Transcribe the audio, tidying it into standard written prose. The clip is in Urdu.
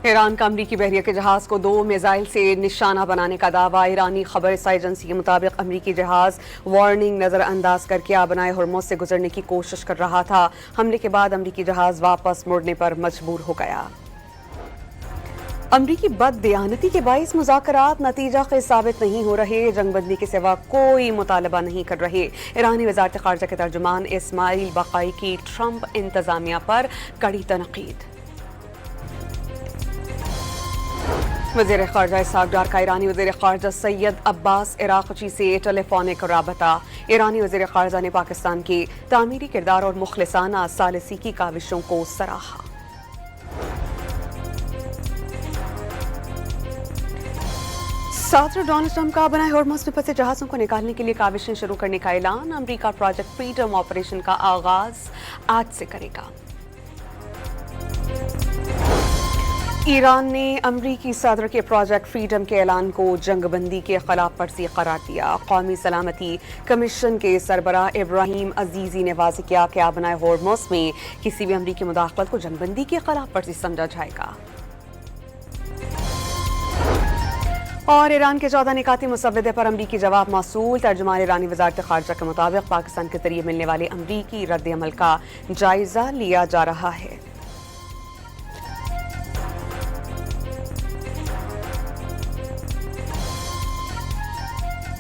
ایران کا امریکی بحریہ کے جہاز کو 2 میزائل سے نشانہ بنانے کا دعویٰ۔ ایرانی خبر رساں ایجنسی کے مطابق امریکی جہاز وارننگ نظر انداز کر کے آبنائے ہرمز سے گزرنے کی کوشش کر رہا تھا۔ حملے کے بعد امریکی جہاز واپس مڑنے پر مجبور ہو گیا۔ امریکی بد دیانتی کے باعث مذاکرات نتیجہ خیز ثابت نہیں ہو رہے، جنگ بندی کے سوا کوئی مطالبہ نہیں کر رہے۔ ایرانی وزارت خارجہ کے ترجمان اسماعیل باقائی کی ٹرمپ انتظامیہ پر کڑی تنقید۔ وزیر خارجہ اسحاق ڈار کا ایرانی وزیر خارجہ سید عباس عراقچی سے ٹیلی فونک رابطہ۔ ایرانی وزیر خارجہ نے پاکستان کے تعمیری کردار اور مخلصانہ ثالثی کی کاوشوں کو سراہا۔ صدر ڈونلڈ ٹرمپ کا آبنائے ہرمز میں پھنسے جہازوں کو نکالنے کے لیے کاوشیں شروع کرنے کا اعلان۔ امریکہ پروجیکٹ فریڈم آپریشن کا آغاز آج سے کرے گا۔ ایران نے امریکی صدر کے پروجیکٹ فریڈم کے اعلان کو جنگ بندی کے خلاف ورزی قرار دیا۔ قومی سلامتی کمیشن کے سربراہ ابراہیم عزیزی نے واضح کیا کہ آبنائے ہرمز میں کسی بھی امریکی مداخلت کو جنگ بندی کی خلاف ورزی سمجھا جائے گا۔ اور ایران کے 14 نکاتی مسودے پر امریکی جواب موصول۔ ترجمان ایرانی وزارت خارجہ کے مطابق پاکستان کے ذریعے ملنے والے امریکی رد عمل کا جائزہ لیا جا رہا ہے۔